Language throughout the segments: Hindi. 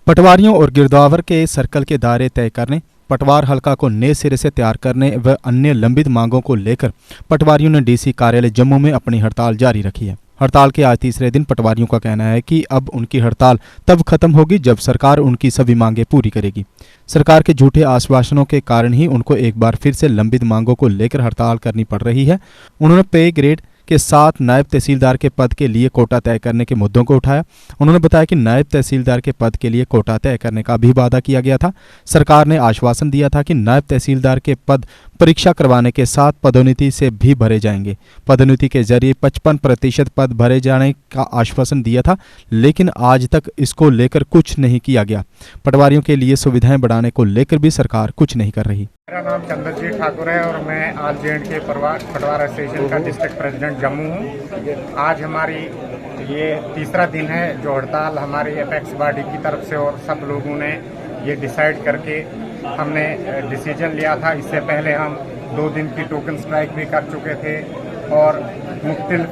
पटवारियों और गिरदावर के सर्कल के दायरे तय करने, पटवार हलका को नए सिरे से तैयार करने व अन्य लंबित मांगों को लेकर पटवारियों ने डीसी कार्यालय जम्मू में अपनी हड़ताल जारी रखी है। हड़ताल के आज तीसरे दिन पटवारियों का कहना है कि अब उनकी हड़ताल तब खत्म होगी जब सरकार उनकी सभी मांगें पूरी करेगी। सरकार के झूठे आश्वासनों के कारण ही उनको एक बार फिर से लंबित मांगों को लेकर हड़ताल करनी पड़ रही है। उन्होंने पे ग्रेड के साथ नायब तहसीलदार के पद के लिए कोटा तय करने के मुद्दों को उठाया। उन्होंने बताया कि नायब तहसीलदार के पद के लिए कोटा तय करने का भी वादा किया गया था। सरकार ने आश्वासन दिया था कि नायब तहसीलदार के पद परीक्षा करवाने के साथ पदोन्नति से भी भरे जाएंगे। पदोन्नति के जरिए 55% पद भरे जाने का आश्वासन दिया था, लेकिन आज तक इसको लेकर कुछ नहीं किया गया। पटवारियों के लिए सुविधाएं बढ़ाने को लेकर भी सरकार कुछ नहीं कर रही। मेरा नाम चंद्रजीत ठाकुर है और मैं ऑल जे.एंड.के पटवार एसोसिएशन का डिस्ट्रिक्ट प्रेसिडेंट जम्मू हूँ। आज हमारी ये तीसरा दिन है जो हड़ताल हमारी एपेक्स बॉडी की तरफ से और सब लोगों ने ये डिसाइड करके हमने डिसीजन लिया था। इससे पहले हम 2 दिन की टोकन स्ट्राइक भी कर चुके थे और मुख्तलिफ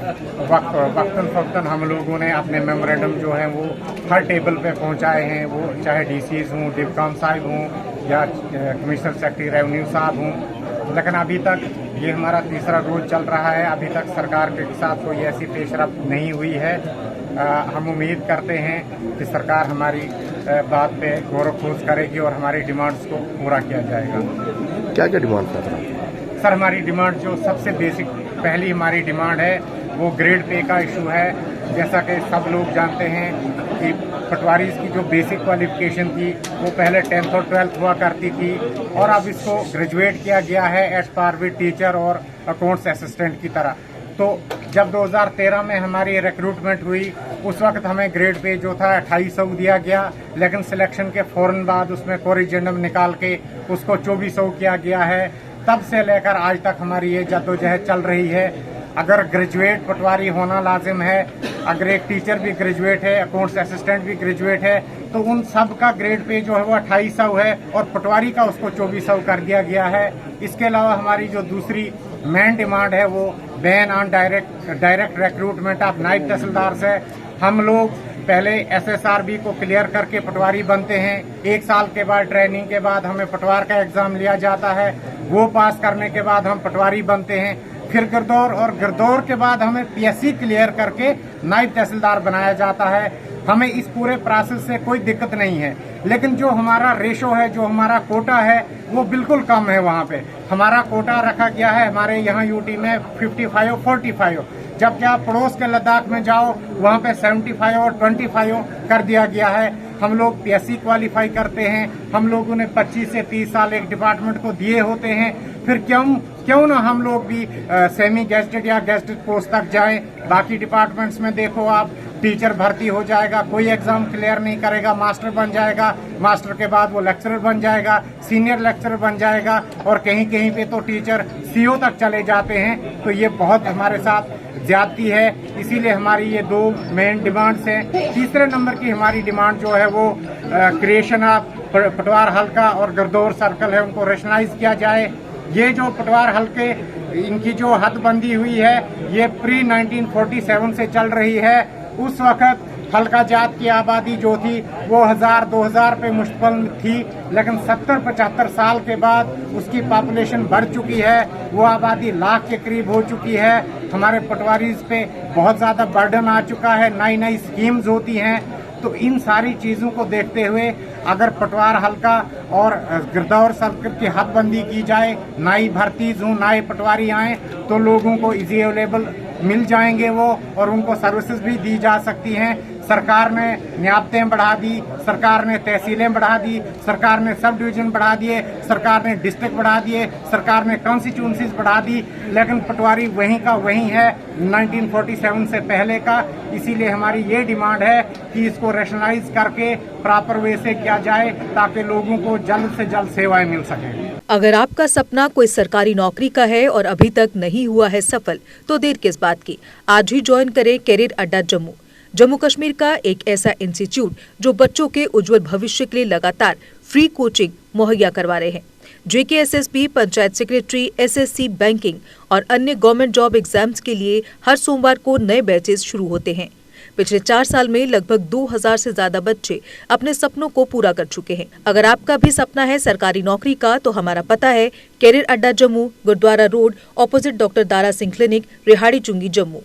वक्तन हम लोगों ने अपने मेमोरेंडम जो है वो हर टेबल पे पहुंचाए हैं, वो चाहे डीसीज हों, डिवकॉम साहब हों या कमिश्नर सेक्रेटरी रेवेन्यू साहब हों। लेकिन अभी तक ये हमारा तीसरा रोज चल रहा है, अभी तक सरकार के साथ कोई ऐसी पेशरफ्त नहीं हुई है। हम उम्मीद करते हैं कि सरकार हमारी बात पे गौर खोज करेगी और हमारी डिमांड्स को पूरा किया जाएगा। क्या क्या डिमांड कर रहा है सर? हमारी डिमांड जो सबसे बेसिक पहली हमारी डिमांड है वो ग्रेड पे का इशू है। जैसा कि सब लोग जानते हैं कि पटवारी की जो बेसिक क्वालिफिकेशन थी वो पहले 10th और 12th हुआ करती थी और अब इसको ग्रेजुएट किया गया है एट पार विद टीचर और अकाउंट्स असिस्टेंट की तरह। तो जब 2013 में हमारी रिक्रूटमेंट हुई उस वक्त हमें ग्रेड पे जो था 2800 दिया गया, लेकिन सिलेक्शन के फौरन बाद उसमें कोरिजेंडम निकाल के उसको 2400 किया गया है। तब से लेकर आज तक हमारी ये जद्दोजहद चल रही है। अगर ग्रेजुएट पटवारी होना लाजिम है, अगर एक टीचर भी ग्रेजुएट है, अकाउंट्स असिस्टेंट भी ग्रेजुएट है, तो उन सब का ग्रेड पे जो है वो 2800 है और पटवारी का उसको 2400 कर दिया गया है। इसके अलावा हमारी जो दूसरी मेन डिमांड है वो ban on direct recruitment of नायब तहसीलदार से। हम लोग पहले SSRB को क्लियर करके पटवारी बनते हैं, 1 साल के बाद ट्रेनिंग के बाद हमें पटवार का एग्जाम लिया जाता है, वो पास करने के बाद हम पटवारी बनते हैं। फिर गिरदौर और गिरदौर के बाद हमें PSC क्लियर करके नायब तहसीलदार बनाया जाता है। हमें इस पूरे प्रोसेस से कोई दिक्कत नहीं है, लेकिन जो हमारा रेशो है, जो हमारा कोटा है वो बिल्कुल कम है। वहाँ पे हमारा कोटा रखा गया है हमारे यहाँ यूटी में 55-45, जबकि आप पड़ोस के लद्दाख में जाओ वहाँ पे 75 और 25 कर दिया गया है। हम लोग PSC क्वालिफाई करते हैं, हम लोगों ने 25 से 30 साल एक डिपार्टमेंट को दिए होते हैं, फिर क्यों ना हम लोग भी सेमी गेस्टेड या गेस्टेड पोस्ट तक जाएं। बाकी डिपार्टमेंट्स में देखो आप, टीचर भर्ती हो जाएगा, कोई एग्जाम क्लियर नहीं करेगा, मास्टर बन जाएगा, मास्टर के बाद वो लेक्चरर बन जाएगा, सीनियर लेक्चरर बन जाएगा और कहीं कहीं पे तो टीचर CO तक चले जाते हैं। तो ये बहुत हमारे साथ ज्यादती है, इसीलिए हमारी ये 2 मेन डिमांड्स हैं। तीसरे नंबर की हमारी डिमांड जो है वो क्रिएशन ऑफ पटवार हल्का और गिरदौर सर्कल है उनको रेशनलाइज किया जाए। ये जो पटवार हल्के इनकी जो हदबंदी हुई है ये प्री 1947 से चल रही है। उस वक्त हल्का जात की आबादी जो थी वो 1000-2000 पे मुश्तमिल थी, लेकिन 70-75 साल के बाद उसकी पॉपुलेशन बढ़ चुकी है, वो आबादी लाख के करीब हो चुकी है। हमारे पटवारीज पे बहुत ज़्यादा बर्डन आ चुका है, नई स्कीम्स होती हैं। तो इन सारी चीज़ों को देखते हुए अगर पटवार हल्का और गिरदौर सर्कल की हदबंदी की जाए, नई भर्तीज हों, नए पटवारी आएँ तो लोगों को इजी अवेलेबल मिल जाएंगे वो और उनको सर्विसेज भी दी जा सकती हैं। सरकार ने नियाबतें बढ़ा दी, सरकार ने तहसीलें बढ़ा दी, सरकार ने सब डिवीजन बढ़ा दिए, सरकार ने डिस्ट्रिक्ट बढ़ा दिए, सरकार ने कॉन्स्टिट्यूंसीज बढ़ा दी, लेकिन पटवारी वहीं का वहीं है 1947 से पहले का। इसीलिए हमारी ये डिमांड है कि इसको रेशनलाइज करके प्रॉपर वे से किया जाए ताकि लोगों को जल्द से जल्द सेवाएं मिल सकें। अगर आपका सपना कोई सरकारी नौकरी का है और अभी तक नहीं हुआ है सफल, तो देर किस बात की। आज ही ज्वाइन करें कैरियर अड्डा जम्मू, जम्मू कश्मीर का एक ऐसा इंस्टीट्यूट जो बच्चों के उज्जवल भविष्य के लिए लगातार फ्री कोचिंग मुहैया करवा रहे हैं। JKSSB, panchayat secretary, SSC, banking और अन्य गवर्नमेंट जॉब एग्जाम्स के लिए हर सोमवार को नए बैचेस शुरू होते हैं। पिछले 4 साल में लगभग 2000 से ज्यादा बच्चे अपने सपनों को पूरा कर चुके हैं। अगर आपका भी सपना है सरकारी नौकरी का तो हमारा पता है कैरियर अड्डा Jammu, Gurudwara road, opposite doctor Dara Singh clinic, Rihari Chungi, Jammu.